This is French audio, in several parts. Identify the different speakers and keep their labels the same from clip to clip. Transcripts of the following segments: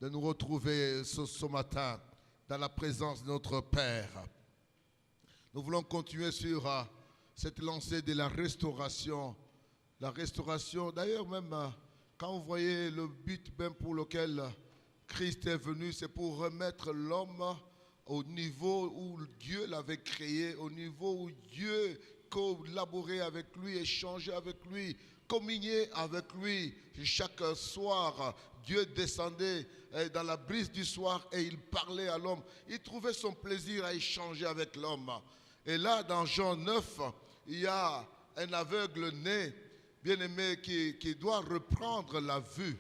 Speaker 1: de nous retrouver ce matin dans la présence de notre Père. Nous voulons continuer sur cette lancée de la restauration. La restauration, d'ailleurs même quand vous voyez le but même pour lequel Christ est venu, c'est pour remettre l'homme au niveau où Dieu l'avait créé, au niveau où Dieu collaborait avec lui, échangeait avec lui, communier avec lui. Chaque soir, Dieu descendait dans la brise du soir et il parlait à l'homme. Il trouvait son plaisir à échanger avec l'homme. Et là, dans Jean 9, il y a un aveugle né, bien-aimé, qui doit reprendre la vue.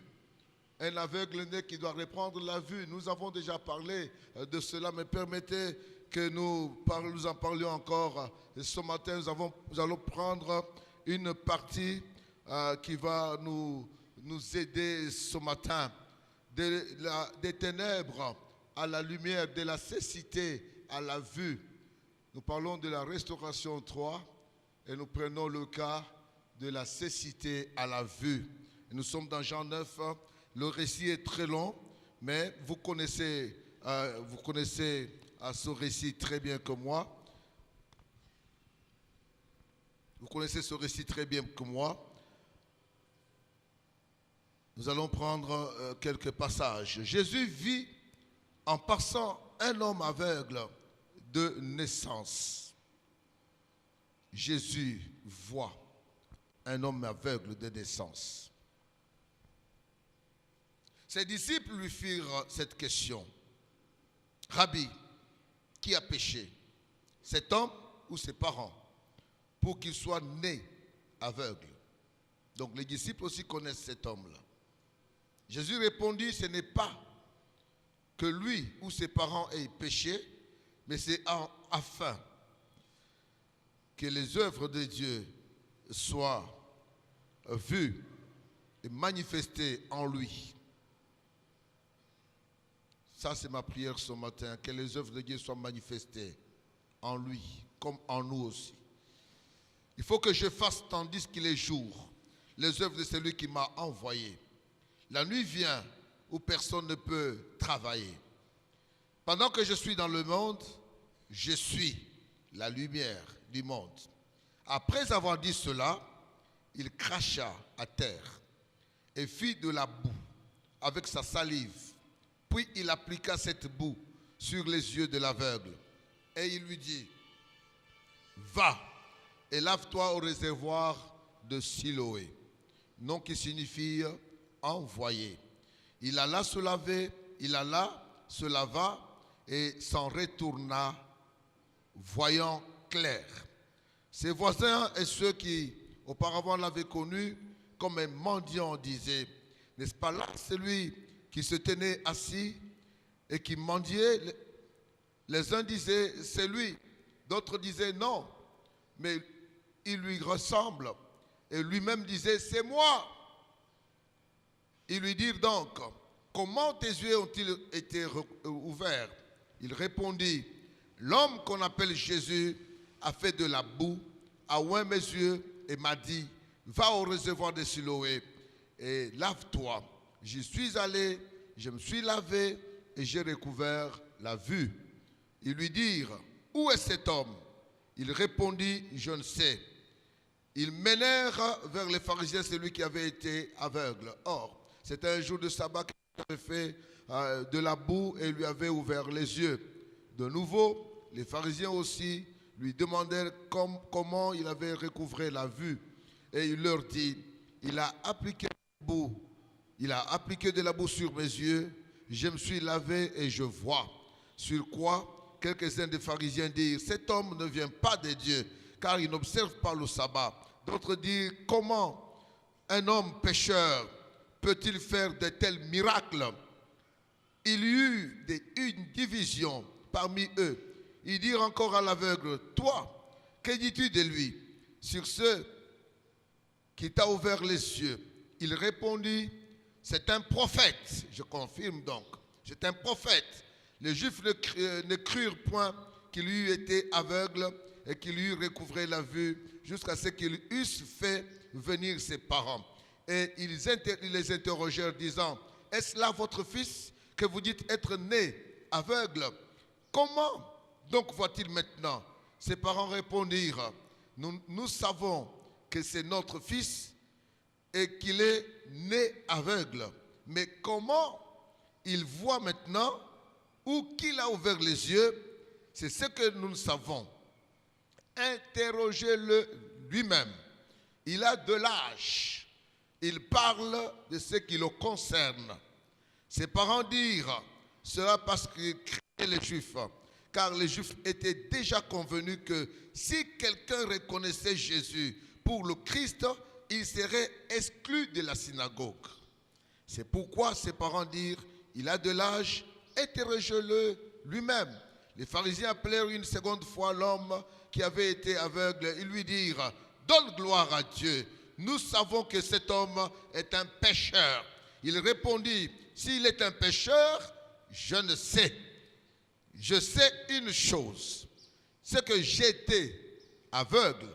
Speaker 1: Un aveugle né qui doit reprendre la vue. Nous avons déjà parlé de cela, mais permettez que nous en parlions encore. Ce matin, nous allons prendre une partie qui va nous aider ce matin. Des ténèbres à la lumière, de la cécité à la vue. Nous parlons de la restauration 3 et nous prenons le cas de la cécité à la vue. Et nous sommes dans Jean 9. Le récit est très long, mais vous connaissez ce récit très bien que moi. Vous connaissez ce récit très bien que moi. Nous allons prendre quelques passages. Jésus vit en passant un homme aveugle de naissance. Jésus voit un homme aveugle de naissance. Ses disciples lui firent cette question. Rabbi, qui a péché, cet homme ou ses parents, pour qu'il soit né aveugle? Donc les disciples aussi connaissent cet homme-là. Jésus répondit, ce n'est pas que lui ou ses parents aient péché, mais c'est afin que les œuvres de Dieu soient vues et manifestées en lui. Ça, c'est ma prière ce matin, que les œuvres de Dieu soient manifestées en lui, comme en nous aussi. Il faut que je fasse, tandis qu'il est jour, les œuvres de celui qui m'a envoyé. La nuit vient où personne ne peut travailler. Pendant que je suis dans le monde, je suis la lumière du monde. Après avoir dit cela, il cracha à terre et fit de la boue avec sa salive. Puis il appliqua cette boue sur les yeux de l'aveugle. Et il lui dit, va et lave-toi au réservoir de Siloé, nom qui signifie envoyé. Il alla se laver, se lava et s'en retourna, voyant clair. Ses voisins et ceux qui auparavant l'avaient connu comme un mendiant disaient, n'est-ce pas là celui qui se tenait assis et qui mendiait? Les uns disaient, c'est lui. D'autres disaient, non, mais il lui ressemble. Et lui-même disait, c'est moi. Ils lui dirent donc, comment tes yeux ont-ils été ouverts? Il répondit, l'homme qu'on appelle Jésus a fait de la boue, a oint mes yeux et m'a dit, va au réservoir de Siloé et lave-toi. J'y suis allé, je me suis lavé et j'ai recouvert la vue. Ils lui dirent, où est cet homme? Il répondit, je ne sais. Ils menèrent vers les pharisiens celui qui avait été aveugle. Or, c'était un jour de sabbat qu'il avait fait de la boue et lui avait ouvert les yeux. De nouveau, les pharisiens aussi lui demandèrent comment il avait recouvré la vue. Et il leur dit, il a appliqué de la boue sur mes yeux, je me suis lavé et je vois. Sur quoi, quelques-uns des pharisiens dirent, cet homme ne vient pas de Dieu, car il n'observe pas le sabbat. D'autres dirent, comment un homme pécheur peut-il faire de tels miracles? Il y eut une division parmi eux. Ils dirent encore à l'aveugle, toi, que dis-tu de lui? Sur ce qui t'a ouvert les yeux. Il répondit, c'est un prophète. Je confirme donc, c'est un prophète. Les Juifs ne crurent point qu'il eût été aveugle et qu'il eût recouvré la vue jusqu'à ce qu'ils eussent fait venir ses parents. Et ils les interrogèrent disant, est-ce là votre fils que vous dites être né aveugle, comment donc voit-il maintenant? Ses parents répondirent, nous savons que c'est notre fils et qu'il est né aveugle. Mais comment il voit maintenant ou qu'il a ouvert les yeux, c'est ce que nous ne savons. Interrogez-le lui-même. Il a de l'âge. Il parle de ce qui le concerne. Ses parents dirent, cela parce qu'ils craignaient les Juifs, car les Juifs étaient déjà convenus que si quelqu'un reconnaissait Jésus pour le Christ, il serait exclu de la synagogue. C'est pourquoi ses parents dirent, il a de l'âge, interrogez-le lui-même. Les pharisiens appelèrent une seconde fois l'homme qui avait été aveugle. Ils lui dirent, donne gloire à Dieu. Nous savons que cet homme est un pécheur. Il répondit, s'il est un pécheur, je ne sais. Je sais une chose, c'est que j'étais aveugle,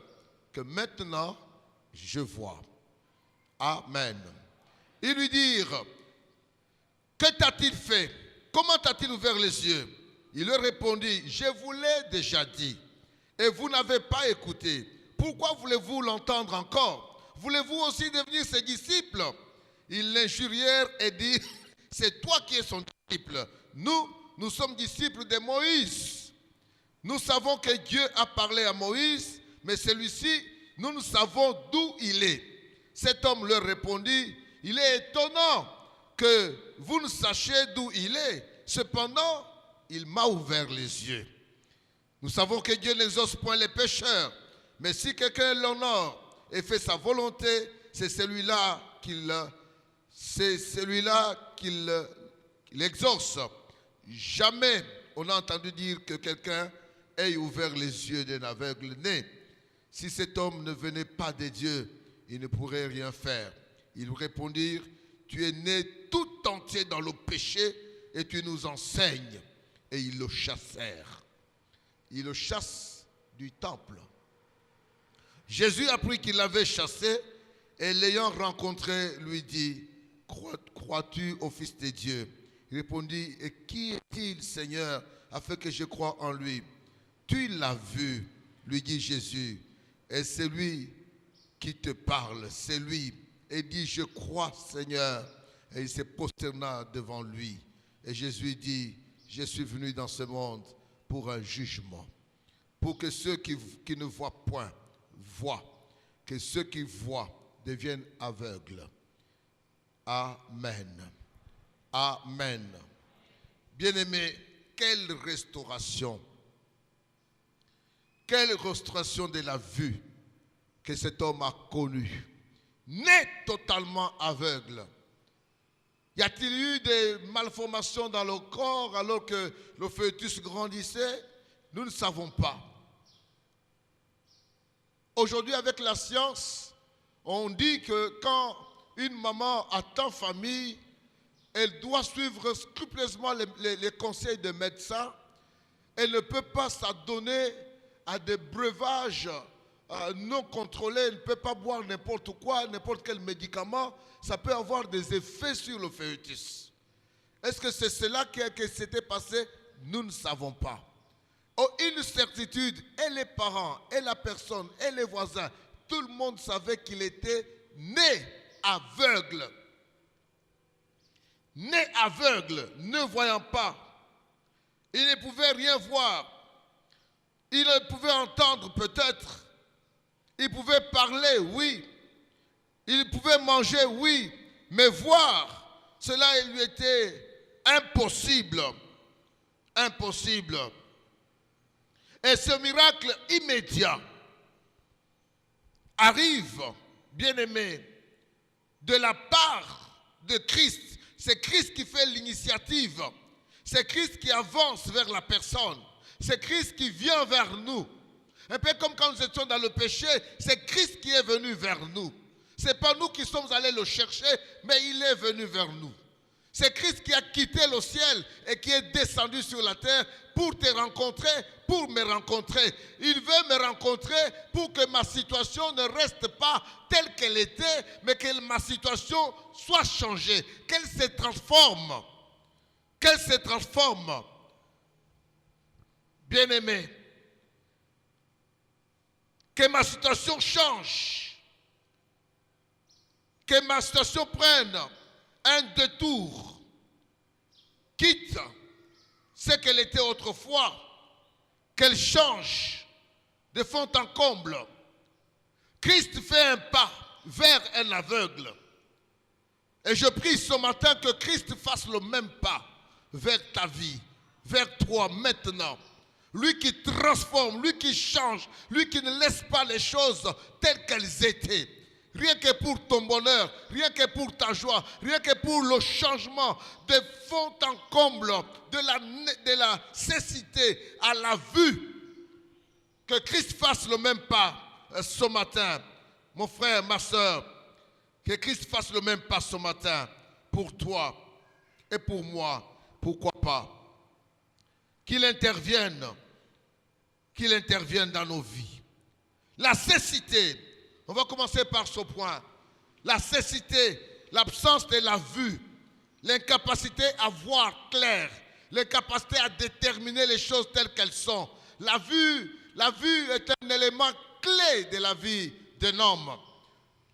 Speaker 1: que maintenant je vois. Amen. Ils lui dirent, que t'a-t-il fait? Comment t'a-t-il ouvert les yeux? Il leur répondit, je vous l'ai déjà dit, et vous n'avez pas écouté. Pourquoi voulez-vous l'entendre encore? Voulez-vous aussi devenir ses disciples? Ils l'injurièrent et dirent, c'est toi qui es son disciple. Nous sommes disciples de Moïse. Nous savons que Dieu a parlé à Moïse, mais celui-ci, nous ne savons d'où il est. Cet homme leur répondit, il est étonnant que vous ne sachiez d'où il est. Cependant, il m'a ouvert les yeux. Nous savons que Dieu n'exauce point les pécheurs, mais si quelqu'un l'honore et fait sa volonté, c'est celui-là qu'il exauce. Jamais on n'a entendu dire que quelqu'un ait ouvert les yeux d'un aveugle né. Si cet homme ne venait pas de Dieu, il ne pourrait rien faire. Ils répondirent, tu es né tout entier dans le péché et tu nous enseignes. Et ils le chassèrent. Ils le chassent du temple. Jésus apprit qu'il l'avait chassé et l'ayant rencontré lui dit, crois-tu au Fils de Dieu? Il répondit, et qui est-il, Seigneur, afin que je croie en lui? Tu l'as vu, lui dit Jésus, et c'est lui qui te parle, c'est lui. Et dit, je crois, Seigneur. Et il se prosterna devant lui. Et Jésus dit, je suis venu dans ce monde pour un jugement, pour que ceux qui ne voient point voient, que ceux qui voient deviennent aveugles. Amen. Amen. Bien-aimés, quelle restauration de la vue que cet homme a connue. Né totalement aveugle. Y a-t-il eu des malformations dans le corps alors que le fœtus grandissait? Nous ne savons pas. Aujourd'hui, avec la science, on dit que quand une maman attend famille, elle doit suivre scrupuleusement les conseils des médecins. Elle ne peut pas s'adonner à des breuvages non contrôlés. Elle ne peut pas boire n'importe quoi, n'importe quel médicament. Ça peut avoir des effets sur le fœtus. Est-ce que c'est cela qui s'était passé? Nous ne savons pas. Oh, une certitude, et les parents, et la personne, et les voisins, tout le monde savait qu'il était né aveugle. Né aveugle, ne voyant pas. Il ne pouvait rien voir. Il ne pouvait entendre peut-être. Il pouvait parler, oui. Il pouvait manger, oui. Mais voir, cela lui était impossible. Impossible. Et ce miracle immédiat arrive, bien-aimé, de la part de Christ. C'est Christ qui fait l'initiative. C'est Christ qui avance vers la personne. C'est Christ qui vient vers nous. Un peu comme quand nous étions dans le péché, c'est Christ qui est venu vers nous. Ce n'est pas nous qui sommes allés le chercher, mais il est venu vers nous. C'est Christ qui a quitté le ciel et qui est descendu sur la terre pour te rencontrer, pour me rencontrer. Il veut me rencontrer pour que ma situation ne reste pas telle qu'elle était, mais que ma situation soit changée, qu'elle se transforme. qu'elle se transforme, bien-aimé, que ma situation change, que ma situation prenne un détour, quitte ce qu'elle était autrefois, qu'elle change de fond en comble. Christ fait un pas vers un aveugle. Et je prie ce matin que Christ fasse le même pas vers ta vie, vers toi maintenant. Lui qui transforme, lui qui change, lui qui ne laisse pas les choses telles qu'elles étaient. Rien que pour ton bonheur, rien que pour ta joie, rien que pour le changement de fond en comble, de la cécité à la vue. Que Christ fasse le même pas ce matin. Mon frère, ma soeur, que Christ fasse le même pas ce matin pour toi et pour moi. Pourquoi pas? Qu'il intervienne dans nos vies. La cécité, on va commencer par ce point. La cécité, l'absence de la vue, l'incapacité à voir clair, l'incapacité à déterminer les choses telles qu'elles sont. La vue est un élément clé de la vie d'un homme.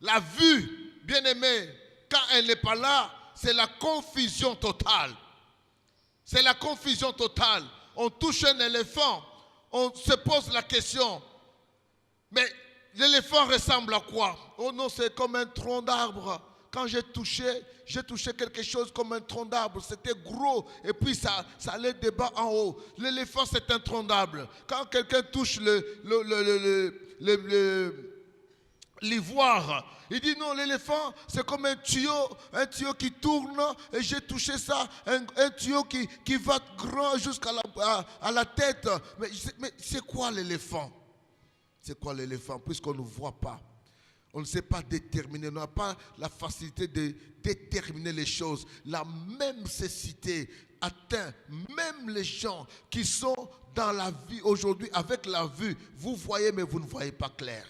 Speaker 1: La vue, bien aimé, quand elle n'est pas là, c'est la confusion totale. C'est la confusion totale. On touche un éléphant, on se pose la question, mais l'éléphant ressemble à quoi? Oh non, c'est comme un tronc d'arbre. Quand j'ai touché quelque chose comme un tronc d'arbre. C'était gros et puis ça allait de bas en haut. L'éléphant, c'est un tronc d'arbre. Quand quelqu'un touche l'ivoire, il dit non, l'éléphant, c'est comme un tuyau qui tourne et j'ai touché ça, un tuyau qui va grand jusqu'à la tête. Mais c'est quoi l'éléphant? C'est quoi l'éléphant? Puisqu'on ne voit pas. On ne sait pas déterminer, on n'a pas la facilité de déterminer les choses. La même cécité atteint même les gens qui sont dans la vie aujourd'hui avec la vue. Vous voyez, mais vous ne voyez pas clair.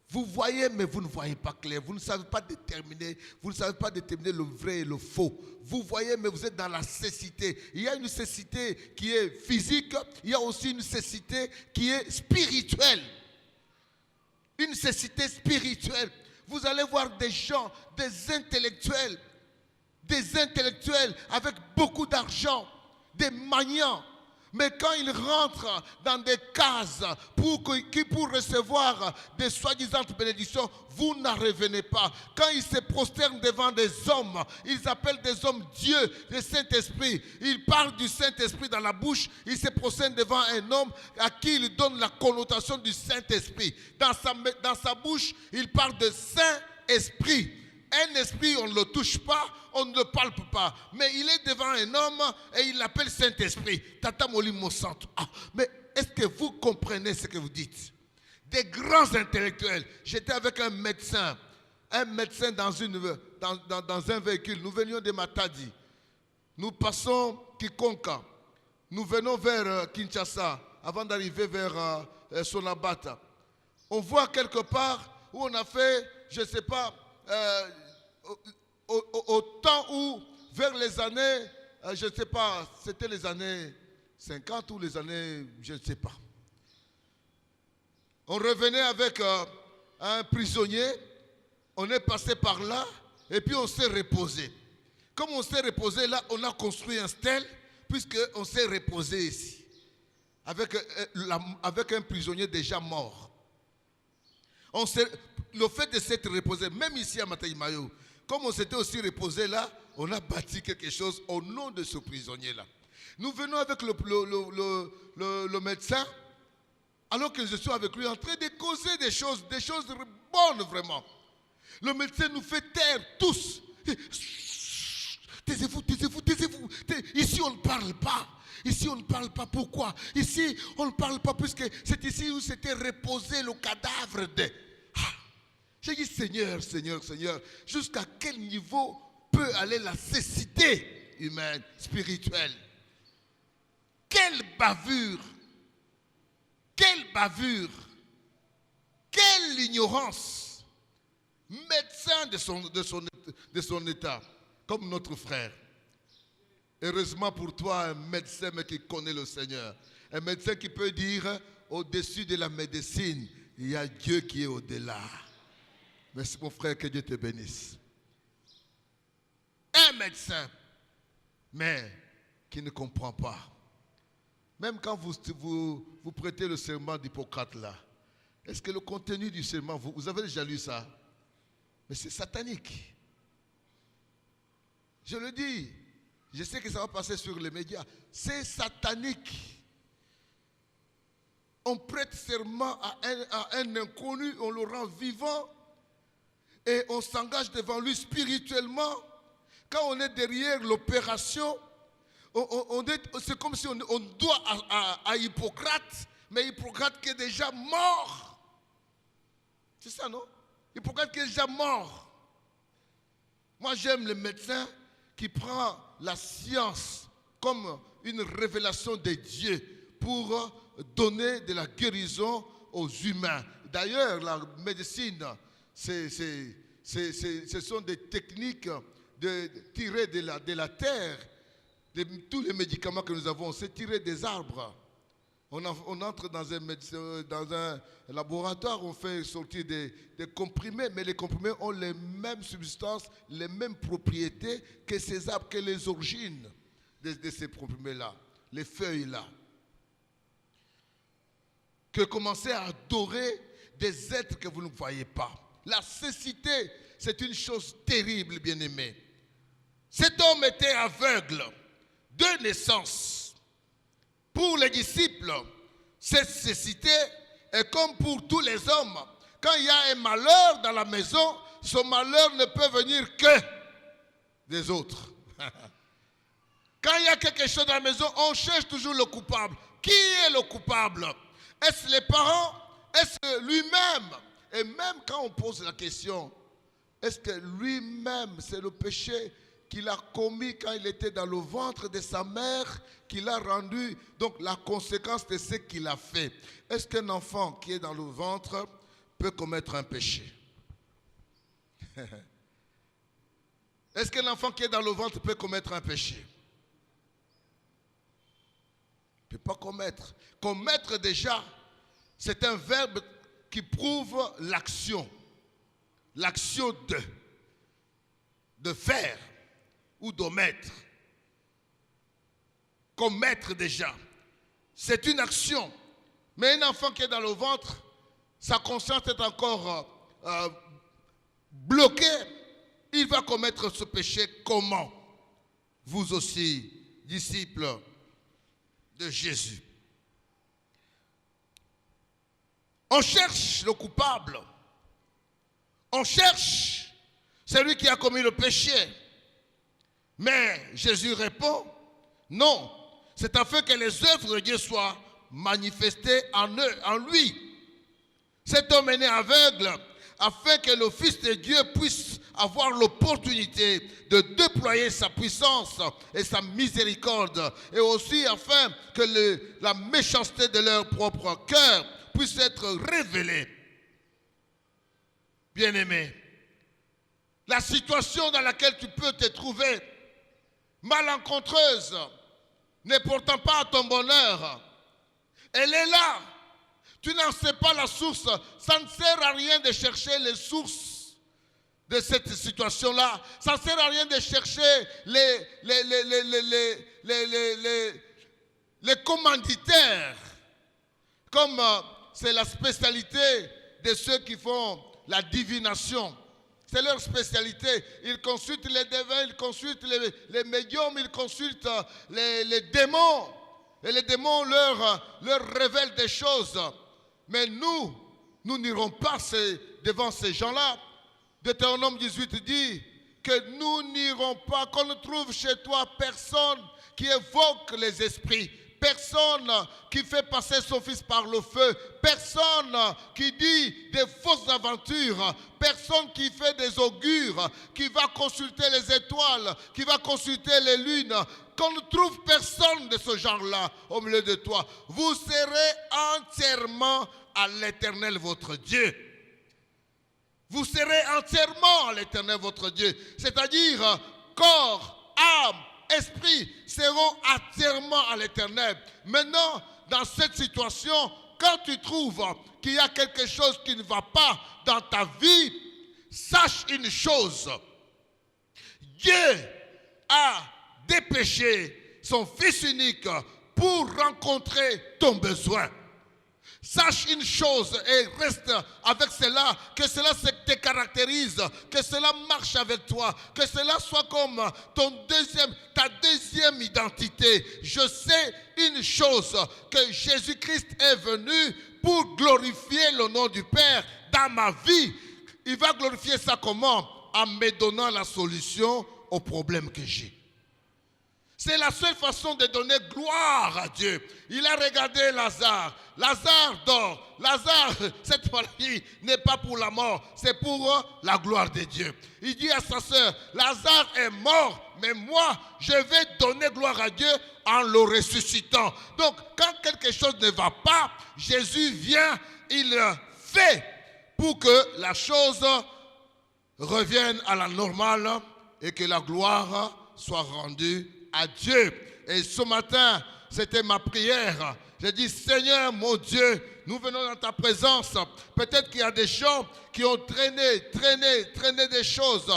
Speaker 1: Vous voyez, mais vous ne voyez pas clair. Vous ne savez pas déterminer le vrai et le faux. Vous voyez, mais vous êtes dans la cécité. Il y a une cécité qui est physique, il y a aussi une cécité qui est spirituelle. Une cécité spirituelle. Vous allez voir des gens, des intellectuels avec beaucoup d'argent, des magnats. Mais quand ils rentrent dans des cases pour recevoir des soi-disant bénédictions, vous n'en revenez pas. Quand ils se prosternent devant des hommes, ils appellent des hommes Dieu, le Saint-Esprit. Ils parlent du Saint-Esprit dans la bouche, ils se prosternent devant un homme à qui ils donnent la connotation du Saint-Esprit. Dans sa bouche, il parle de Saint-Esprit. Un esprit, on ne le touche pas, on ne le parle pas. Mais il est devant un homme et il l'appelle Saint-Esprit. Tata Molimo Santo. Mais est-ce que vous comprenez ce que vous dites? Des grands intellectuels. J'étais avec un médecin dans un véhicule. Nous venions de Matadi. Nous passons Kikonka. Nous venons vers Kinshasa avant d'arriver vers Sonabata. On voit quelque part où on a fait, je ne sais pas, au temps où, vers les années, je ne sais pas, c'était les années 50 ou les années, je ne sais pas. On revenait avec un prisonnier, on est passé par là, et puis on s'est reposé. Comme on s'est reposé là, on a construit un stèle, puisqu'on s'est reposé ici, avec un prisonnier déjà mort. Le fait de s'être reposé, même ici à Mataïmayo, comme on s'était aussi reposé là, on a bâti quelque chose au nom de ce prisonnier-là. Nous venons avec le médecin, alors que je suis avec lui en train de causer des choses bonnes vraiment. Le médecin nous fait taire tous. Taisez-vous, taisez-vous, taisez-vous. Ici, on ne parle pas. Ici, on ne parle pas. Pourquoi? Ici, on ne parle pas puisque c'est ici où s'était reposé le cadavre de... J'ai dit, Seigneur, Seigneur, Seigneur, jusqu'à quel niveau peut aller la cécité humaine, spirituelle? Quelle bavure! Quelle bavure! Quelle ignorance! Médecin de son état, comme notre frère. Heureusement pour toi, un médecin mais qui connaît le Seigneur. Un médecin qui peut dire, au-dessus de la médecine, il y a Dieu qui est au-delà. Merci mon frère, que Dieu te bénisse. Un médecin, mais qui ne comprend pas. Même quand vous prêtez le serment d'Hippocrate là, est-ce que le contenu du serment, vous avez déjà lu ça? Mais c'est satanique. Je le dis, je sais que ça va passer sur les médias. C'est satanique. On prête serment à un inconnu, on le rend vivant et on s'engage devant lui spirituellement. Quand on est derrière l'opération, c'est comme si on doit à Hippocrate, mais Hippocrate qui est déjà mort. C'est ça, non? Hippocrate qui est déjà mort. Moi, j'aime le médecin qui prend la science comme une révélation de Dieu pour donner de la guérison aux humains. D'ailleurs, la médecine, ce sont des techniques tirées de la terre. Tous les médicaments que nous avons, c'est tiré des arbres. On entre dans un laboratoire, on fait sortir des comprimés, mais les comprimés ont les mêmes substances, les mêmes propriétés que ces arbres, que les origines de ces comprimés-là, les feuilles-là. Que commencer à adorer des êtres que vous ne voyez pas. La cécité, c'est une chose terrible, bien-aimé. Cet homme était aveugle de naissance. Pour les disciples, cette cécité est comme pour tous les hommes. Quand il y a un malheur dans la maison, ce malheur ne peut venir que des autres. Quand il y a quelque chose dans la maison, on cherche toujours le coupable. Qui est le coupable? Est-ce les parents? Est-ce lui-même? Et même quand on pose la question, est-ce que lui-même, c'est le péché qu'il a commis quand il était dans le ventre de sa mère, qu'il a rendu, donc la conséquence de ce qu'il a fait. Est-ce qu'un enfant qui est dans le ventre peut commettre un péché? Est-ce qu'un enfant qui est dans le ventre peut commettre un péché? Il ne peut pas commettre. Commettre déjà, c'est un verbe qui prouve l'action. L'action de faire ou d'omettre. Commettre déjà, c'est une action. Mais un enfant qui est dans le ventre, sa conscience est encore bloquée. Il va commettre ce péché comment? Vous aussi, disciples de Jésus. On cherche le coupable. On cherche celui qui a commis le péché. Mais Jésus répond, non, c'est afin que les œuvres de Dieu soient manifestées en lui. Cet homme est né aveugle, afin que le Fils de Dieu puisse avoir l'opportunité de déployer sa puissance et sa miséricorde, et aussi afin que la méchanceté de leur propre cœur puisse être révélée. Bien-aimé, la situation dans laquelle tu peux te trouver malencontreuse n'est pourtant pas à ton bonheur. Elle est là. Tu n'en sais pas la source. Ça ne sert à rien de chercher les sources de cette situation-là. Ça ne sert à rien de chercher les commanditaires. Comme c'est la spécialité de ceux qui font la divination. C'est leur spécialité. Ils consultent les devins, ils consultent les médiums, ils consultent les démons. Et les démons leur révèlent des choses. Mais nous n'irons pas devant ces gens-là. Deutéronome 18 dit que nous n'irons pas, qu'on ne trouve chez toi personne qui évoque les esprits. Personne qui fait passer son fils par le feu. Personne qui dit des fausses aventures. Personne qui fait des augures, qui va consulter les étoiles, qui va consulter les lunes. Qu'on ne trouve personne de ce genre-là au milieu de toi. Vous serez entièrement à l'Éternel votre Dieu. Vous serez entièrement à l'Éternel votre Dieu. C'est-à-dire corps, âme esprit seront entièrement à l'Éternel. Maintenant, dans cette situation, quand tu trouves qu'il y a quelque chose qui ne va pas dans ta vie, sache une chose. Dieu a dépêché son Fils unique pour rencontrer ton besoin. Sache une chose et reste avec cela, que cela te caractérise, que cela marche avec toi, que cela soit comme ta deuxième identité. Je sais une chose, que Jésus-Christ est venu pour glorifier le nom du Père dans ma vie. Il va glorifier ça comment? En me donnant la solution au problème que j'ai. C'est la seule façon de donner gloire à Dieu. Il a regardé Lazare. Lazare dort. Lazare, cette maladie n'est pas pour la mort, c'est pour la gloire de Dieu. Il dit à sa sœur, Lazare est mort, mais moi, je vais donner gloire à Dieu en le ressuscitant. Donc, quand quelque chose ne va pas, Jésus vient, il fait pour que la chose revienne à la normale et que la gloire soit rendue à Dieu. Et ce matin, c'était ma prière. J'ai dit, Seigneur mon Dieu, nous venons dans ta présence. Peut-être qu'il y a des gens qui ont traîné des choses,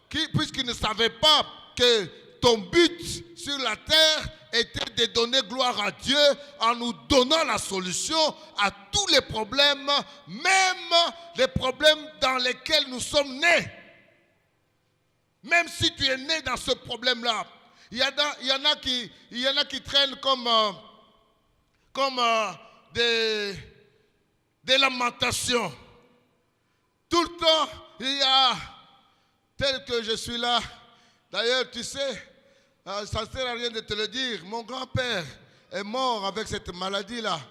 Speaker 1: puisqu'ils ne savaient pas que ton but sur la terre était de donner gloire à Dieu en nous donnant la solution à tous les problèmes, même les problèmes dans lesquels nous sommes nés. Même si tu es né dans ce problème-là, il y en a qui traînent comme des lamentations. Tout le temps, il y a, tel que je suis là. D'ailleurs, tu sais, ça ne sert à rien de te le dire. Mon grand-père est mort avec cette maladie-là.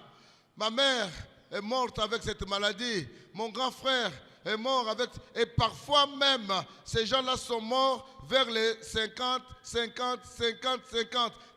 Speaker 1: Ma mère est morte avec cette maladie. Mon grand frère est mort avec... Et parfois même, ces gens-là sont morts vers les 50.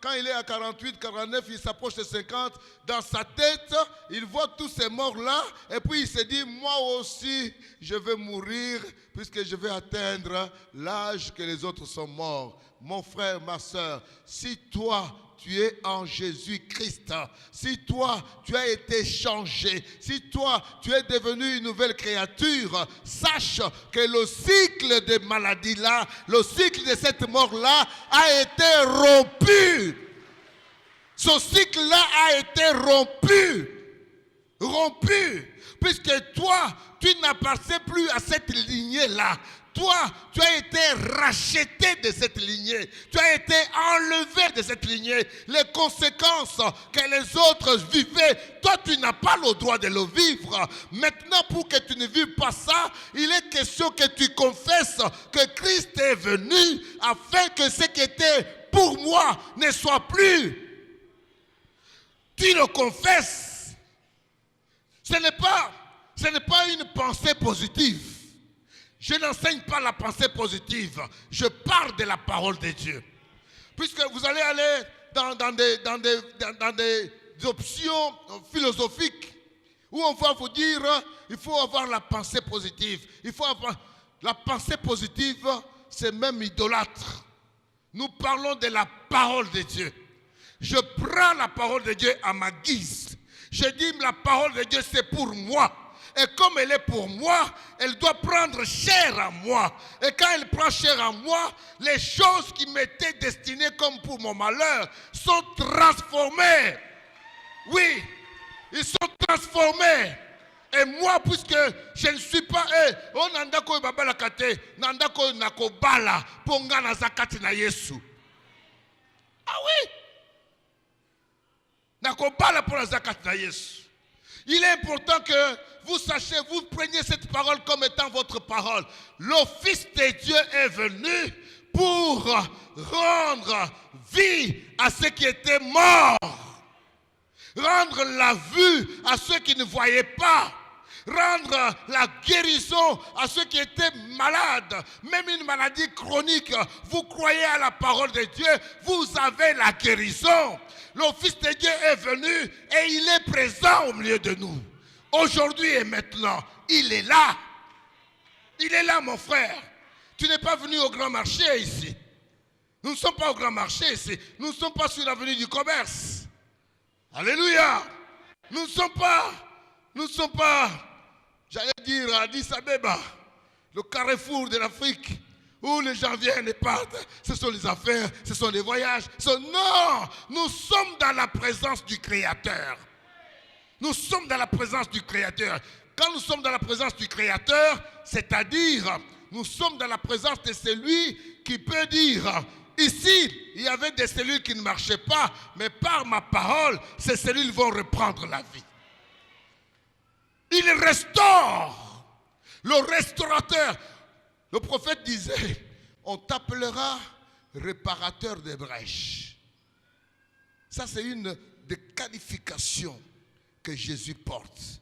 Speaker 1: Quand il est à 48, 49, il s'approche de 50. Dans sa tête, il voit tous ces morts-là. Et puis il se dit, moi aussi, je vais mourir puisque je vais atteindre l'âge que les autres sont morts. Mon frère, ma soeur, si toi, tu es en Jésus-Christ, si toi, tu as été changé, si toi, tu es devenu une nouvelle créature, sache que le cycle de maladie-là, le cycle de cette mort-là a été rompu. Ce cycle-là a été rompu. Puisque toi, tu n'appartiens plus à cette lignée-là. Toi, tu as été racheté de cette lignée. Tu as été enlevé de cette lignée. Les conséquences que les autres vivaient, toi, tu n'as pas le droit de le vivre. Maintenant, pour que tu ne vives pas ça, il est question que tu confesses que Christ est venu afin que ce qui était pour moi ne soit plus. Tu le confesses. Ce n'est pas une pensée positive. Je n'enseigne pas la pensée positive. Je parle de la parole de Dieu. Puisque vous allez aller dans des options philosophiques où on va vous dire il faut avoir la pensée positive. Il faut avoir la pensée positive, c'est même idolâtre. Nous parlons de la parole de Dieu. Je prends la parole de Dieu à ma guise. Je dis la parole de Dieu c'est pour moi. Et comme elle est pour moi, elle doit prendre chair à moi. Et quand elle prend chair à moi, les choses qui m'étaient destinées comme pour mon malheur sont transformées. Oui, ils sont transformés. Et moi, puisque je ne suis pas on nandako babala kate, nandako nakobala ponga na zakati na Yesu. Ah oui. Nakobala pour la zakati na Yesu. Il est important que vous sachiez, vous preniez cette parole comme étant votre parole. Le Fils de Dieu est venu pour rendre vie à ceux qui étaient morts. Rendre la vue à ceux qui ne voyaient pas. Rendre la guérison à ceux qui étaient malades. Même une maladie chronique, vous croyez à la parole de Dieu, vous avez la guérison. Le Fils de Dieu est venu et il est présent au milieu de nous. Aujourd'hui et maintenant, il est là. Il est là, mon frère. Tu n'es pas venu au grand marché ici. Nous ne sommes pas au grand marché, nous ne sommes pas sur l'avenue du commerce. Alléluia. Nous ne sommes pas, j'allais dire à Addis Abeba, le carrefour de l'Afrique, où les gens viennent et partent. Ce sont les affaires, ce sont les voyages. Non, nous sommes dans la présence du Créateur. Nous sommes dans la présence du Créateur. Quand nous sommes dans la présence du Créateur, c'est-à-dire, nous sommes dans la présence de celui qui peut dire, ici, il y avait des cellules qui ne marchaient pas, mais par ma parole, ces cellules vont reprendre la vie. Il restaure. Le restaurateur. Le prophète disait, on t'appellera réparateur des brèches. Ça, c'est une des qualifications que Jésus porte.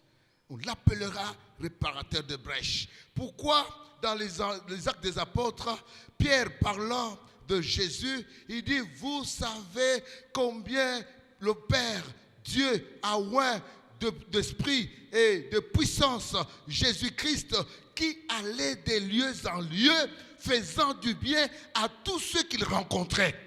Speaker 1: On l'appellera réparateur de brèches. Pourquoi dans les actes des apôtres, Pierre parlant de Jésus, il dit, vous savez combien le Père, Dieu a oint d'esprit et de puissance Jésus-Christ qui allait des lieux en lieux faisant du bien à tous ceux qu'il rencontrait.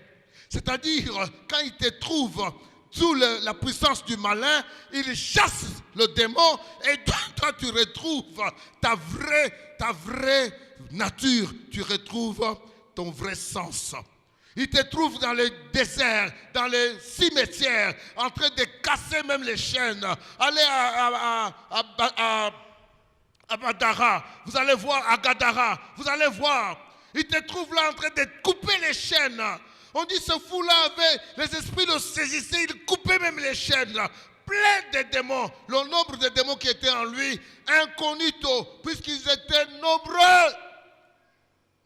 Speaker 1: C'est-à-dire, quand il te trouve sous la puissance du malin, il chasse le démon et toi tu retrouves ta vraie nature, tu retrouves ton vrai sens. Il te trouve dans les déserts, dans les cimetières, en train de casser même les chaînes. Allez à Badara, vous allez voir à Gadara, vous allez voir. Il te trouve là en train de couper les chaînes. On dit ce fou-là avait, les esprits le saisissaient, il coupait même les chaînes. Plein de démons. Le nombre de démons qui étaient en lui, incognito, puisqu'ils étaient nombreux.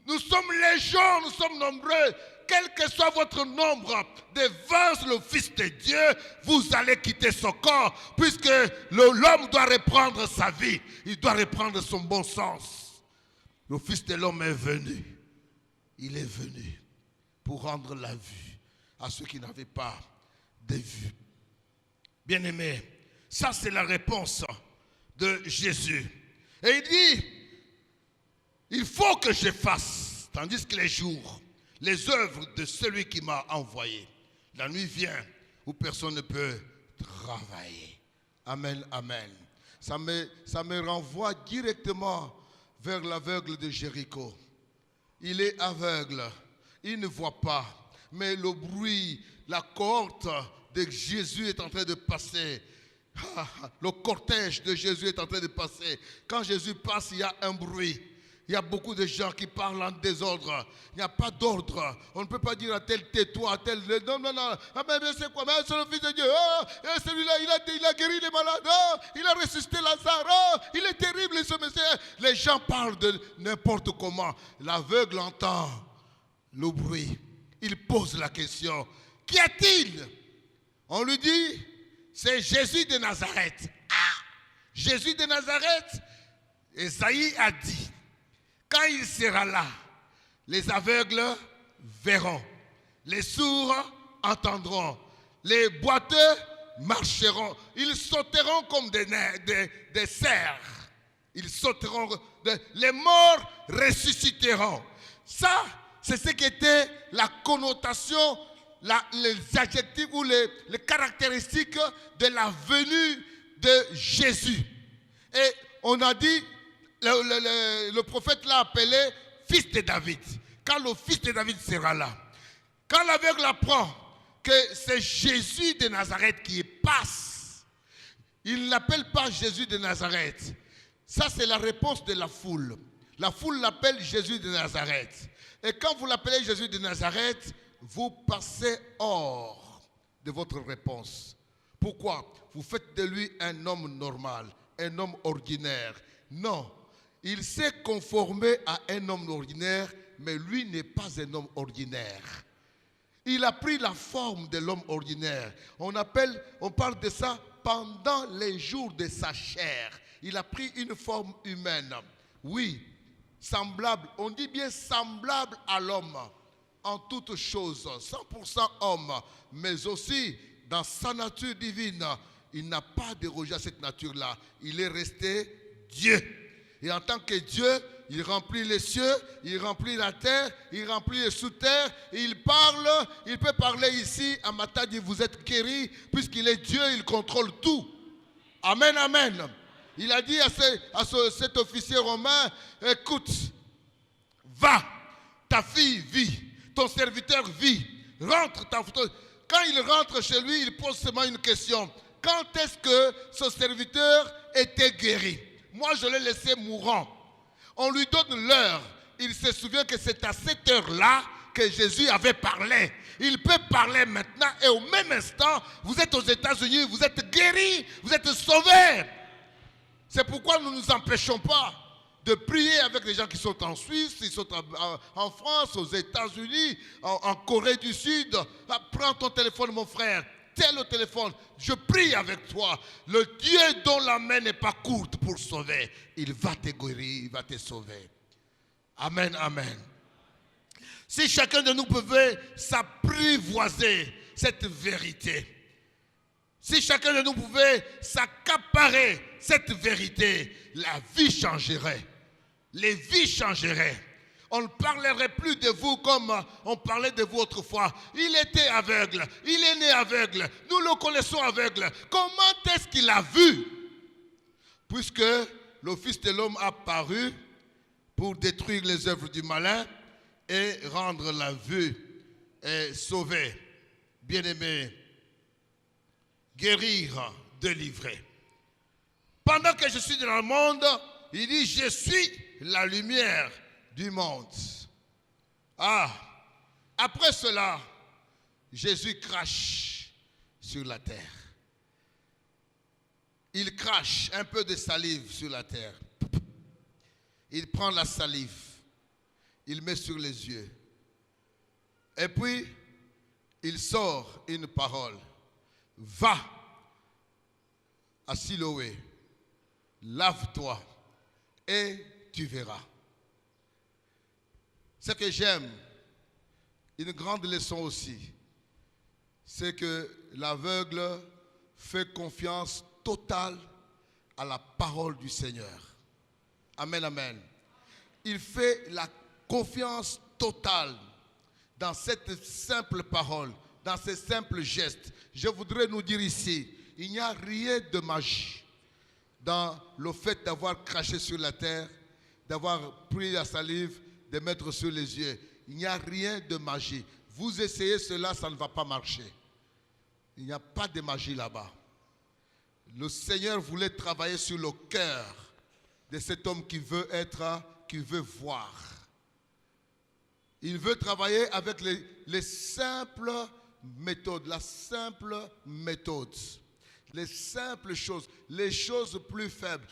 Speaker 1: Nous sommes légions, nous sommes nombreux. Quel que soit votre nombre, devant le Fils de Dieu, vous allez quitter ce corps, puisque l'homme doit reprendre sa vie. Il doit reprendre son bon sens. Le Fils de l'homme est venu. Il est venu pour rendre la vue à ceux qui n'avaient pas de vue. Bien-aimés, ça c'est la réponse de Jésus. Et il dit, il faut que je fasse, tandis que les jours, les œuvres de celui qui m'a envoyé. La nuit vient où personne ne peut travailler. Amen, amen. Ça me renvoie directement vers l'aveugle de Jéricho. Il est aveugle, il ne voit pas, mais le bruit, la cohorte de Jésus est en train de passer. Le cortège de Jésus est en train de passer. Quand Jésus passe, il y a un bruit. Il y a beaucoup de gens qui parlent en désordre. Il n'y a pas d'ordre. On ne peut pas dire à tel tais-toi, à tel... Non, non, non. Ah, mais c'est quoi? Mais c'est le Fils de Dieu. Oh, celui-là, il a guéri les malades. Oh, il a ressuscité Lazare. Oh, il est terrible, ce monsieur. Les gens parlent de n'importe comment. L'aveugle entend le bruit. Il pose la question. Qu'y a-t-il? On lui dit, c'est Jésus de Nazareth. Ah, Jésus de Nazareth. Esaïe a dit, quand il sera là, les aveugles verront, les sourds entendront, les boiteux marcheront, ils sauteront comme des cerfs, ils sauteront, les morts ressusciteront. Ça, c'est ce qui était la connotation, les adjectifs ou les caractéristiques de la venue de Jésus. Et on a dit, le prophète l'a appelé fils de David. Quand le fils de David sera là, quand l'aveugle apprend que c'est Jésus de Nazareth qui passe, il ne l'appelle pas Jésus de Nazareth. Ça, c'est la réponse de la foule. La foule l'appelle Jésus de Nazareth. Et quand vous l'appelez Jésus de Nazareth, vous passez hors de votre réponse. Pourquoi? Vous faites de lui un homme normal, un homme ordinaire. Non. Il s'est conformé à un homme ordinaire, mais lui n'est pas un homme ordinaire. Il a pris la forme de l'homme ordinaire. On parle de ça pendant les jours de sa chair. Il a pris une forme humaine. Oui, semblable, on dit bien semblable à l'homme en toutes choses, 100% homme, mais aussi dans sa nature divine. Il n'a pas dérogé à cette nature-là. Il est resté Dieu. Et en tant que Dieu, il remplit les cieux, il remplit la terre, il remplit les sous-terres, il parle, il peut parler ici à Matadi, vous êtes guéris, puisqu'il est Dieu, il contrôle tout. Amen, amen. Il a dit à cet officier romain, écoute, va, ta fille vit, ton serviteur vit, rentre. Quand il rentre chez lui, il pose seulement une question. Quand est-ce que ce serviteur était guéri? Moi, je l'ai laissé mourant. On lui donne l'heure. Il se souvient que c'est à cette heure-là que Jésus avait parlé. Il peut parler maintenant et au même instant, vous êtes aux États-Unis, vous êtes guéris, vous êtes sauvés. C'est pourquoi nous ne nous empêchons pas de prier avec les gens qui sont en Suisse, ils sont en France, aux États-Unis, en Corée du Sud. Prends ton téléphone, mon frère. Tel au téléphone, je prie avec toi. Le Dieu dont la main n'est pas courte pour sauver, il va te guérir, il va te sauver. Amen, amen. Si chacun de nous pouvait s'apprivoiser cette vérité, si chacun de nous pouvait s'accaparer cette vérité, la vie changerait. Les vies changeraient. On ne parlerait plus de vous comme on parlait de vous autrefois. Il était aveugle, il est né aveugle, nous le connaissons aveugle. Comment est-ce qu'il a vu? Puisque le Fils de l'homme a paru pour détruire les œuvres du malin et rendre la vue et sauver, bien-aimé, guérir, délivrer. Pendant que je suis dans le monde, il dit, je suis la lumière du monde. Après cela, Jésus crache sur la terre. Il crache un peu de salive sur la terre. Il prend la salive, il met sur les yeux. Et puis, il sort une parole. Va à Siloé, lave-toi et tu verras. Ce que j'aime, une grande leçon aussi, c'est que l'aveugle fait confiance totale à la parole du Seigneur. Amen, amen. Il fait la confiance totale dans cette simple parole, dans ces simples gestes. Je voudrais nous dire ici, il n'y a rien de magie dans le fait d'avoir craché sur la terre, d'avoir pris la salive, de mettre sur les yeux. Il n'y a rien de magie. Vous essayez cela, ça ne va pas marcher. Il n'y a pas de magie là-bas. Le Seigneur voulait travailler sur le cœur de cet homme qui veut voir. Il veut travailler avec les simples méthodes, la simple méthode, les simples choses, les choses plus faibles.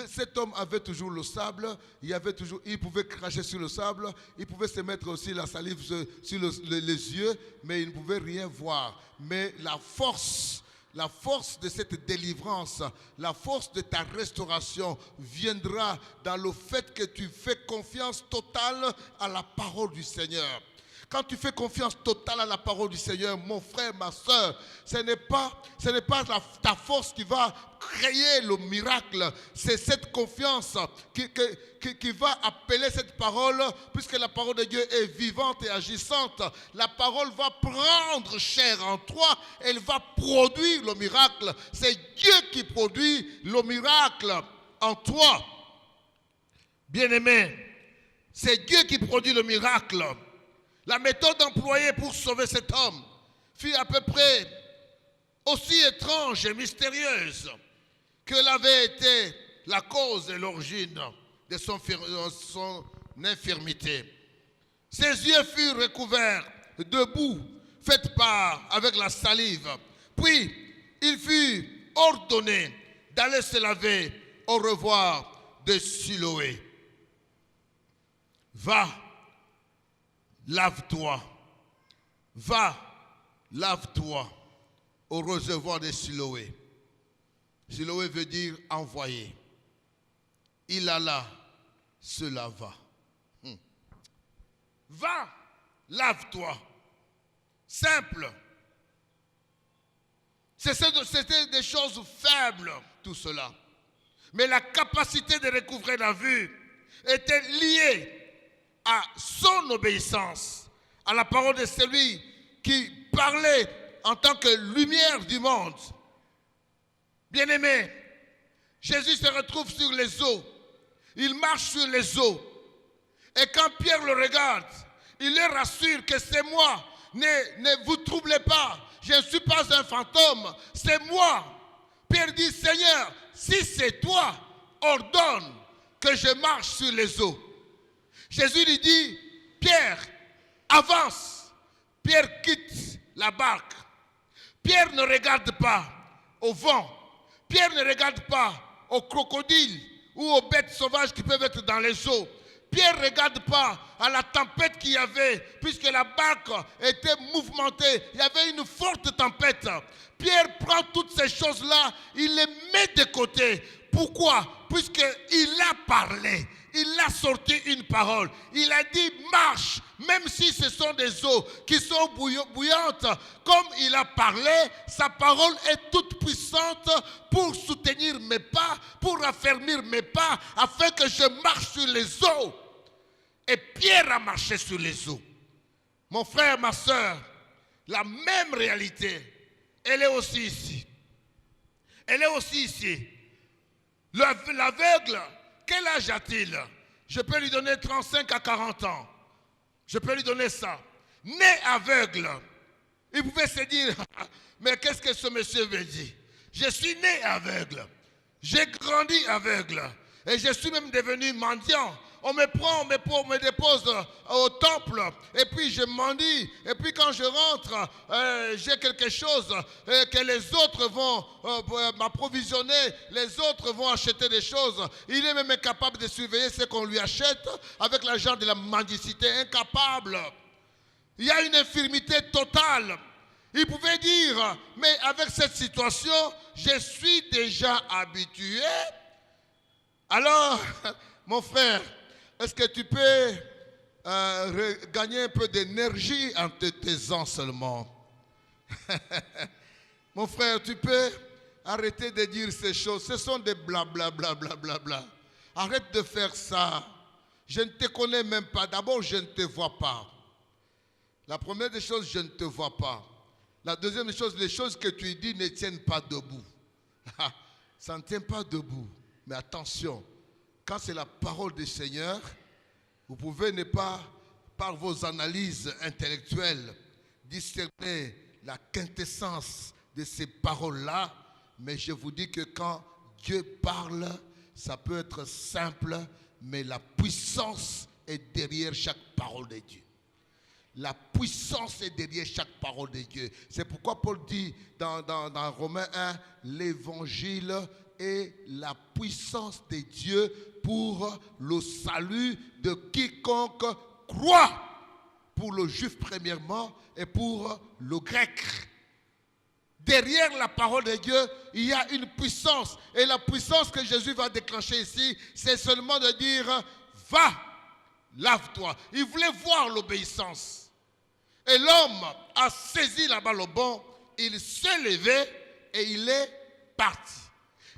Speaker 1: Cet homme avait toujours le sable, il pouvait cracher sur le sable, il pouvait se mettre aussi la salive sur les yeux, mais il ne pouvait rien voir. Mais la force de cette délivrance, la force de ta restauration viendra dans le fait que tu fais confiance totale à la parole du Seigneur. Quand tu fais confiance totale à la parole du Seigneur, mon frère, ma soeur, ce n'est pas ta force qui va créer le miracle. C'est cette confiance qui va appeler cette parole, puisque la parole de Dieu est vivante et agissante. La parole va prendre chair en toi, elle va produire le miracle. C'est Dieu qui produit le miracle en toi. Bien-aimé, c'est Dieu qui produit le miracle. La méthode employée pour sauver cet homme fut à peu près aussi étrange et mystérieuse que l'avait été la cause et l'origine de son infirmité. Ses yeux furent recouverts de boue faite avec la salive. Puis, il fut ordonné d'aller se laver au revoir de Siloé. Va, lave-toi. Va, lave-toi au reservoir de Siloé. Siloé veut dire envoyé. Il alla, se lava. Va, lave-toi. Simple. C'était des choses faibles, tout cela. Mais la capacité de recouvrer la vue était lié à son obéissance, à la parole de celui qui parlait en tant que lumière du monde. Bien-aimé, Jésus se retrouve sur les eaux. Il marche sur les eaux. Et quand Pierre le regarde, il le rassure que c'est moi. Ne vous troublez pas. Je ne suis pas un fantôme. C'est moi. Pierre dit, Seigneur, si c'est toi, ordonne que je marche sur les eaux. Jésus lui dit, Pierre, avance. Pierre quitte la barque. Pierre ne regarde pas au vent. Pierre ne regarde pas aux crocodiles ou aux bêtes sauvages qui peuvent être dans les eaux. Pierre ne regarde pas à la tempête qu'il y avait, puisque la barque était mouvementée. Il y avait une forte tempête. Pierre prend toutes ces choses-là, il les met de côté. Pourquoi? Puisqu'il a parlé. Il a sorti une parole. Il a dit marche, même si ce sont des eaux qui sont bouillantes. Comme il a parlé, sa parole est toute puissante pour soutenir mes pas, pour raffermir mes pas, afin que je marche sur les eaux. Et Pierre a marché sur les eaux. Mon frère, ma soeur, la même réalité, elle est aussi ici. Elle est aussi ici. L'aveugle, quel âge a-t-il? Je peux lui donner 35 à 40 ans. Je peux lui donner ça. Né aveugle. Il pouvait se dire, mais qu'est-ce que ce monsieur veut dire? Je suis né aveugle. J'ai grandi aveugle. Et je suis même devenu mendiant. On me prend, on me dépose au temple, et puis je mendie, et puis quand je rentre, j'ai quelque chose que les autres vont m'approvisionner, les autres vont acheter des choses. Il est même incapable de surveiller ce qu'on lui achète avec l'argent de la mendicité, incapable. Il y a une infirmité totale. Il pouvait dire, mais avec cette situation, je suis déjà habitué. Alors, mon frère, est-ce que tu peux gagner un peu d'énergie en te taisant seulement? Mon frère, tu peux arrêter de dire ces choses. Ce sont des blablabla. Arrête de faire ça. Je ne te connais même pas. D'abord, je ne te vois pas. La première des choses, je ne te vois pas. La deuxième des choses, les choses que tu dis ne tiennent pas debout. Ça ne tient pas debout. Mais attention. Quand c'est la parole du Seigneur, vous pouvez ne pas, par vos analyses intellectuelles, discerner la quintessence de ces paroles-là, mais je vous dis que quand Dieu parle, ça peut être simple, mais la puissance est derrière chaque parole de Dieu. La puissance est derrière chaque parole de Dieu. C'est pourquoi Paul dit dans Romains 1, l'évangile est la puissance de Dieu pour le salut de quiconque croit. Pour le juif premièrement et pour le grec. Derrière la parole de Dieu, il y a une puissance. Et la puissance que Jésus va déclencher ici, c'est seulement de dire, va, lave-toi. Il voulait voir l'obéissance. Et l'homme a saisi là-bas le bon, il s'est levé et il est parti.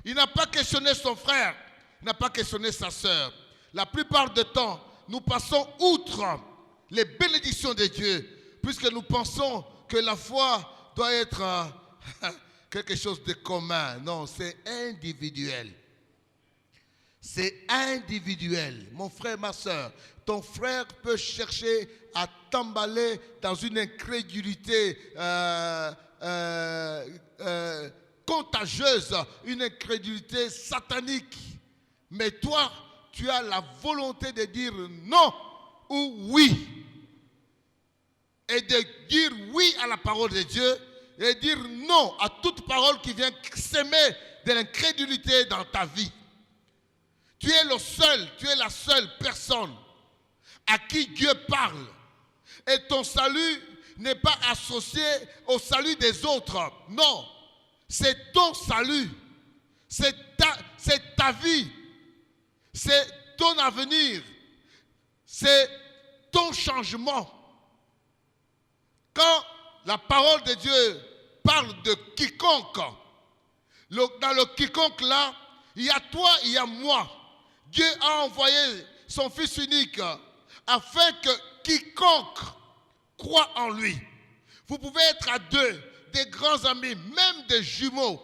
Speaker 1: Il n'a pas questionné son frère, il n'a pas questionné sa sœur. La plupart du temps, nous passons outre les bénédictions de Dieu, puisque nous pensons que la foi doit être quelque chose de commun. Non, c'est individuel. C'est individuel. Mon frère, ma soeur, ton frère peut chercher à t'emballer dans une incrédulité contagieuse, une incrédulité satanique. Mais toi, tu as la volonté de dire non ou oui. Et de dire oui à la parole de Dieu et dire non à toute parole qui vient s'aimer de l'incrédulité dans ta vie. Tu es le seul, tu es la seule personne à qui Dieu parle. Et ton salut n'est pas associé au salut des autres. Non, c'est ton salut. C'est ta vie. C'est ton avenir. C'est ton changement. Quand la parole de Dieu parle de quiconque, dans le quiconque là, il y a toi, il y a moi. Dieu a envoyé son Fils unique, afin que quiconque croit en lui. Vous pouvez être à deux, des grands amis, même des jumeaux,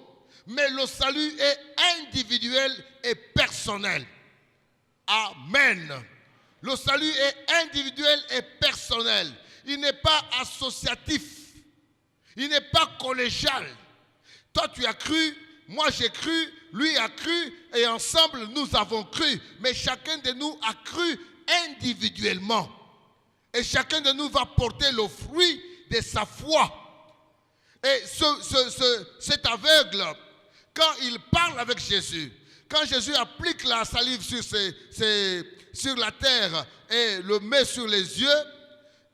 Speaker 1: mais le salut est individuel et personnel. Amen. Le salut est individuel et personnel. Il n'est pas associatif. Il n'est pas collégial. Toi, tu as cru, moi j'ai cru, lui a cru, et ensemble nous avons cru. Mais chacun de nous a cru individuellement. Et chacun de nous va porter le fruit de sa foi. Et cet aveugle, quand il parle avec Jésus, quand Jésus applique la salive sur la terre et le met sur les yeux,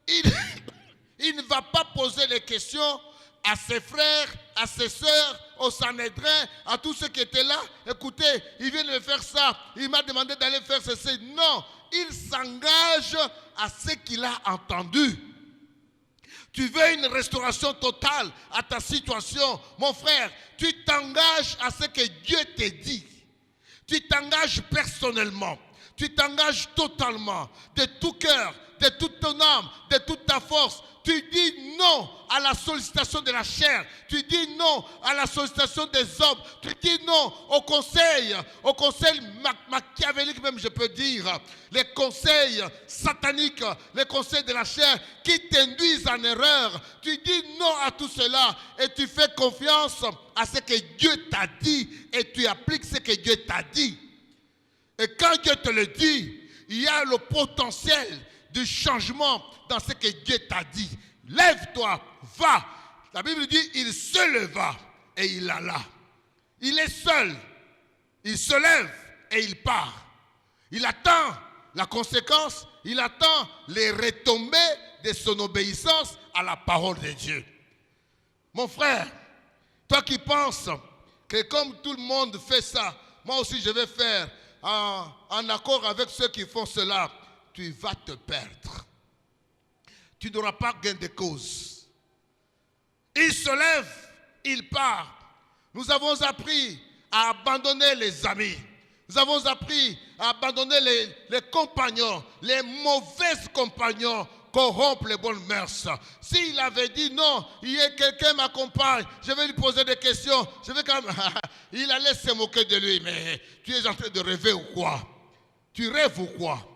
Speaker 1: il ne va pas poser les questions à ses frères, à ses sœurs, au Sanhédrin, à tous ceux qui étaient là. Écoutez, il vient de me faire ça, il m'a demandé d'aller faire ceci. Non, il s'engage à ce qu'il a entendu. Tu veux une restauration totale à ta situation, mon frère, tu t'engages à ce que Dieu te dit. Tu t'engages personnellement, tu t'engages totalement, de tout cœur, de toute ton âme, de toute ta force. Tu dis non à la sollicitation de la chair. Tu dis non à la sollicitation des hommes. Tu dis non au conseil machiavélique même, je peux dire. Les conseils sataniques, les conseils de la chair qui t'induisent en erreur. Tu dis non à tout cela et tu fais confiance à ce que Dieu t'a dit et tu appliques ce que Dieu t'a dit. Et quand Dieu te le dit, il y a le potentiel du changement dans ce que Dieu t'a dit. Lève-toi, va. La Bible dit, il se leva et il alla. Il est seul. Il se lève et il part. Il attend la conséquence, il attend les retombées de son obéissance à la parole de Dieu. Mon frère, toi qui penses que comme tout le monde fait ça, moi aussi je vais faire en accord avec ceux qui font cela, tu vas te perdre. Tu n'auras pas gain de cause. Il se lève, il part. Nous avons appris à abandonner les amis. Nous avons appris à abandonner les compagnons. Les mauvais compagnons corrompent les bonnes mœurs. S'il avait dit non, il y a quelqu'un qui m'accompagne, je vais lui poser des questions. Je vais quand même... Il allait se moquer de lui. Mais tu es en train de rêver ou quoi? Tu rêves ou quoi?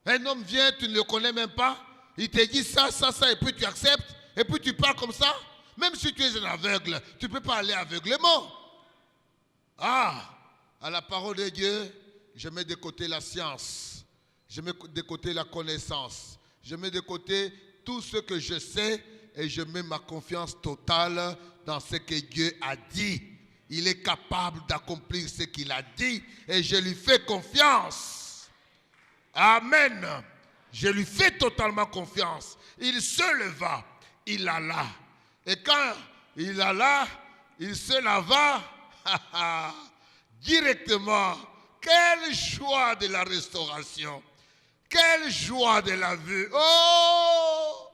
Speaker 1: Un homme vient, tu ne le connais même pas. Il te dit ça, et puis tu acceptes. Et puis tu parles comme ça. Même si tu es un aveugle, tu ne peux pas aller aveuglément. À la parole de Dieu, je mets de côté la science. Je mets de côté la connaissance. Je mets de côté tout ce que je sais et je mets ma confiance totale dans ce que Dieu a dit. Il est capable d'accomplir ce qu'il a dit et je lui fais confiance. Amen. Je lui fais totalement confiance. Il se leva, il alla. Et quand il alla, il se lava directement. Quelle joie de la restauration. Quelle joie de la vue. Oh,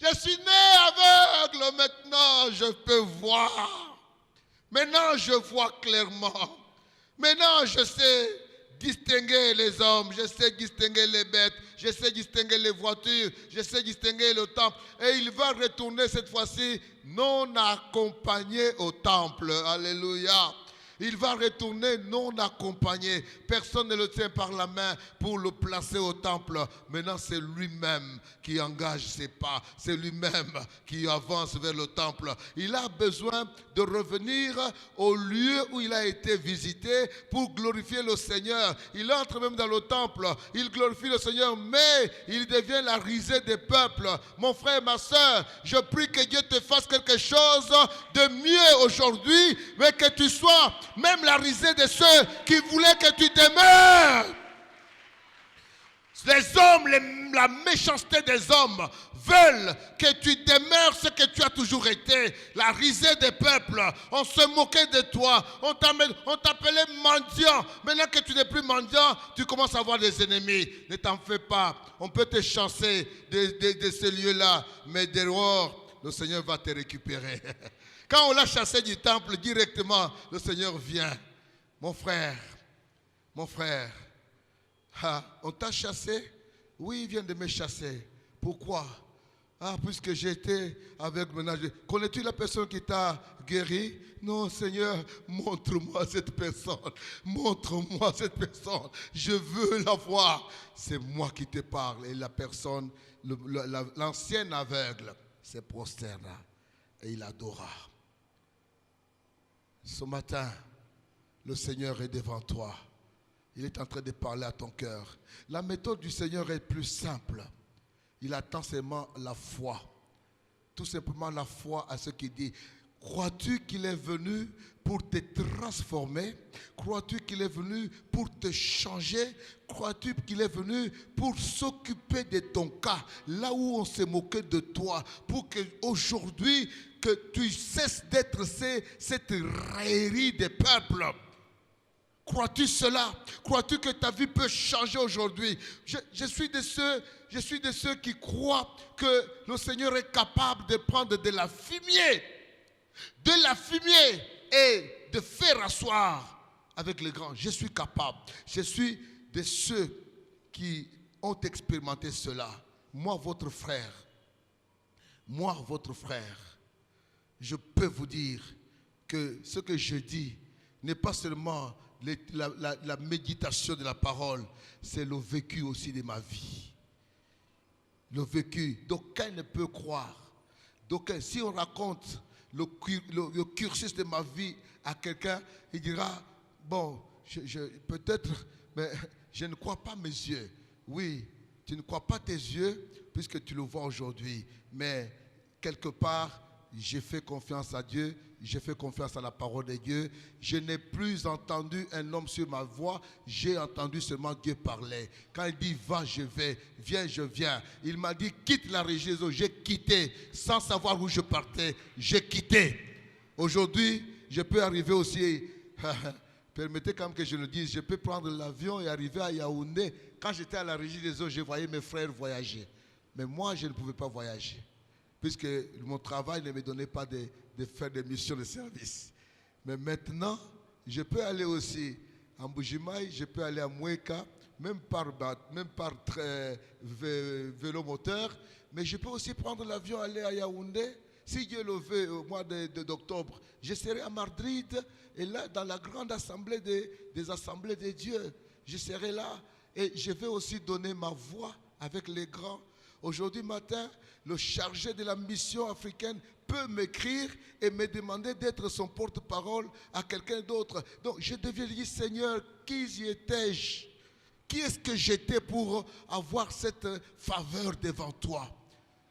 Speaker 1: je suis né aveugle, maintenant je peux voir. Maintenant je vois clairement. Maintenant je sais distinguer les hommes, je sais distinguer les bêtes, je sais distinguer les voitures, je sais distinguer le temple. Et il va retourner cette fois-ci non accompagné au temple. Alléluia. Il va retourner non accompagné. Personne ne le tient par la main pour le placer au temple. Maintenant, c'est lui-même qui engage ses pas. C'est lui-même qui avance vers le temple. Il a besoin de revenir au lieu où il a été visité pour glorifier le Seigneur. Il entre même dans le temple. Il glorifie le Seigneur, mais il devient la risée des peuples. Mon frère, ma soeur, je prie que Dieu te fasse quelque chose de mieux aujourd'hui, mais que tu sois même la risée de ceux qui voulaient que tu demeures. Les hommes, la méchanceté des hommes veulent que tu demeures ce que tu as toujours été. La risée des peuples. On se moquait de toi. On t'appelait mendiant. Maintenant que tu n'es plus mendiant, tu commences à avoir des ennemis. Ne t'en fais pas. On peut te chasser de ces lieux-là. Mais dehors, le Seigneur va te récupérer. Quand on l'a chassé du temple, directement, le Seigneur vient. Mon frère, Ah, on t'a chassé? Oui, il vient de me chasser. Pourquoi? Ah, puisque j'étais avec mon âge. Connais-tu la personne qui t'a guéri? Non, Seigneur, montre-moi cette personne. Montre-moi cette personne. Je veux la voir. C'est moi qui te parle. Et la personne, l'ancien aveugle, se prosterna et il adora. Ce matin, le Seigneur est devant toi. Il est en train de parler à ton cœur. La méthode du Seigneur est plus simple. Il attend seulement la foi. Tout simplement la foi à ce qu'il dit. Crois-tu qu'il est venu pour te transformer? Crois-tu qu'il est venu pour te changer? Crois-tu qu'il est venu pour s'occuper de ton cas? Là où on s'est moqué de toi, pour qu'aujourd'hui, que tu cesses d'être cette raillerie des peuples. Crois-tu cela? Crois-tu que ta vie peut changer aujourd'hui? Je suis de ceux qui croient que le Seigneur est capable de prendre de la fumier et de faire asseoir avec les grands. Je suis capable. Je suis de ceux qui ont expérimenté cela. Moi, votre frère, je peux vous dire que ce que je dis n'est pas seulement la méditation de la parole, c'est le vécu aussi de ma vie. Le vécu. D'aucuns ne peut croire. D'aucuns, si on raconte le cursus de ma vie à quelqu'un, il dira, bon, peut-être, mais je ne crois pas mes yeux. Oui, tu ne crois pas tes yeux puisque tu le vois aujourd'hui. Mais quelque part, j'ai fait confiance à Dieu, j'ai fait confiance à la parole de Dieu. Je n'ai plus entendu un homme sur ma voix, j'ai entendu seulement Dieu parler. Quand il dit va, je vais, viens, je viens. Il m'a dit quitte la région des eaux, j'ai quitté, sans savoir où je partais, j'ai quitté. Aujourd'hui, je peux arriver aussi, permettez quand même que je le dise, je peux prendre l'avion et arriver à Yaoundé. Quand j'étais à la régie des eaux, je voyais mes frères voyager. Mais moi, je ne pouvais pas voyager, puisque mon travail ne me donnait pas de faire des missions de service. Mais maintenant, je peux aller aussi à Mbujimaï, je peux aller à Moueka, même par vélo moteur, mais je peux aussi prendre l'avion, aller à Yaoundé. Si Dieu le veut, au mois d'octobre, je serai à Madrid, et là, dans la grande assemblée des assemblées de Dieu, je serai là, et je vais aussi donner ma voix avec les grands. Aujourd'hui matin, le chargé de la mission africaine peut m'écrire et me demander d'être son porte-parole à quelqu'un d'autre. Donc je deviens dire, Seigneur, qui étais-je? Qui est-ce que j'étais pour avoir cette faveur devant toi?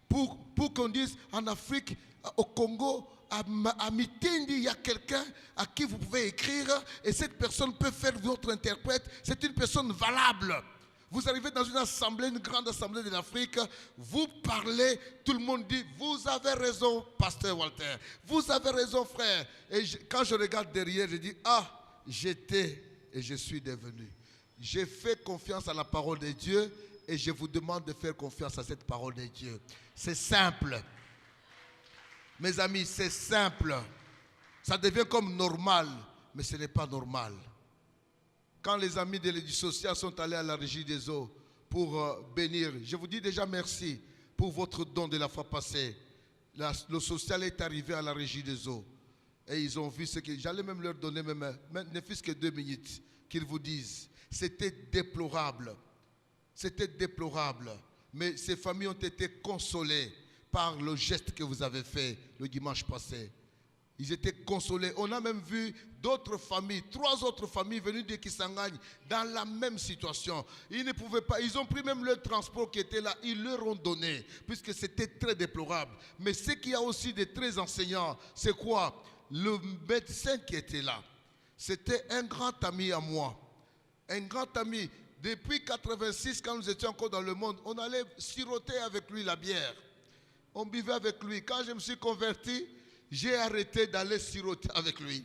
Speaker 1: Pour qu'on dise en Afrique, au Congo, à Mitindi, il y a quelqu'un à qui vous pouvez écrire et cette personne peut faire votre interprète. C'est une personne valable. Vous arrivez dans une assemblée, une grande assemblée de l'Afrique, vous parlez, tout le monde dit, vous avez raison, pasteur Walter, vous avez raison, frère. Et quand je regarde derrière, je dis, ah, j'étais et je suis devenu. J'ai fait confiance à la parole de Dieu et je vous demande de faire confiance à cette parole de Dieu. C'est simple. Mes amis, c'est simple. Ça devient comme normal, mais ce n'est pas normal. Quand les amis du social sont allés à la régie des eaux pour bénir, je vous dis déjà merci pour votre don de la fois passée. Le social est arrivé à la régie des eaux et ils ont vu ce que j'allais même leur donner, même ne fût-ce que 2 minutes, qu'ils vous disent. C'était déplorable. C'était déplorable. Mais ces familles ont été consolées par le geste que vous avez fait le dimanche passé. Ils étaient consolés. On a même vu d'autres familles, 3 autres familles venues de Kisangani dans la même situation. Ils ne pouvaient pas, ils ont pris même le transport qui était là, ils leur ont donné, puisque c'était très déplorable. Mais ce qu'il y a aussi de très enseignant, c'est quoi? Le médecin qui était là, c'était un grand ami à moi. Un grand ami. Depuis 1986, quand nous étions encore dans le monde, on allait siroter avec lui la bière. On buvait avec lui. Quand je me suis converti, j'ai arrêté d'aller siroter avec lui.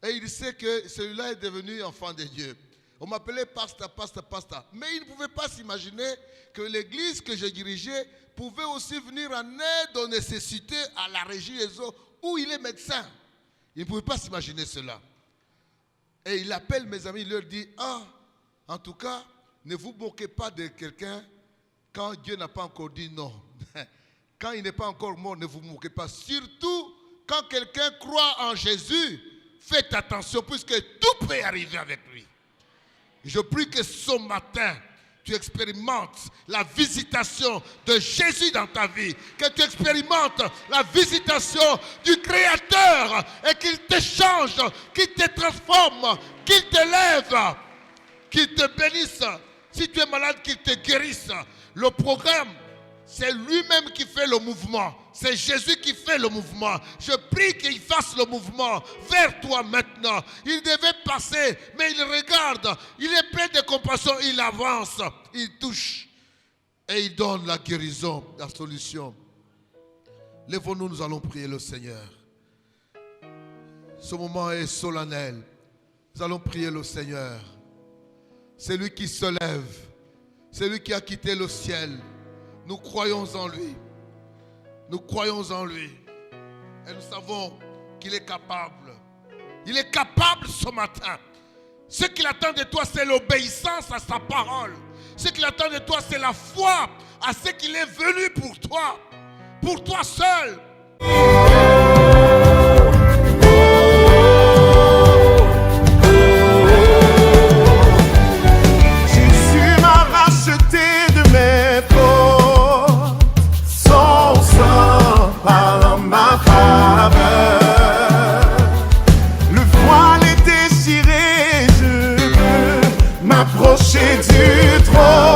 Speaker 1: Et il sait que celui-là est devenu enfant de Dieu. On m'appelait pasteur. Mais il ne pouvait pas s'imaginer que l'église que je dirigeais pouvait aussi venir en aide aux nécessités à la régie des eaux où il est médecin. Il ne pouvait pas s'imaginer cela. Et il appelle mes amis, il leur dit, ah, en tout cas, ne vous moquez pas de quelqu'un quand Dieu n'a pas encore dit non. Quand il n'est pas encore mort, ne vous moquez pas. Surtout quand quelqu'un croit en Jésus, faites attention puisque tout peut arriver avec lui. Je prie que ce matin, tu expérimentes la visitation de Jésus dans ta vie. Que tu expérimentes la visitation du Créateur et qu'il te change, qu'il te transforme, qu'il te lève, qu'il te bénisse. Si tu es malade, qu'il te guérisse. Le programme, c'est lui-même qui fait le mouvement. C'est Jésus qui fait le mouvement. Je prie qu'il fasse le mouvement vers toi maintenant. Il devait passer, mais il regarde. Il est plein de compassion. Il avance. Il touche. Et il donne la guérison, la solution. Lèvons-nous, nous allons prier le Seigneur. Ce moment est solennel. Nous allons prier le Seigneur. C'est lui qui se lève. C'est lui qui a quitté le ciel. Nous croyons en lui. Nous croyons en lui. Et nous savons qu'il est capable. Il est capable ce matin. Ce qu'il attend de toi, c'est l'obéissance à sa parole. Ce qu'il attend de toi, c'est la foi à ce qu'il est venu pour toi. Pour toi seul.
Speaker 2: Jésus m'a racheté de mes fautes. Son sang parle en ma faveur. Le voile est déchiré, je peux m'approcher du trône.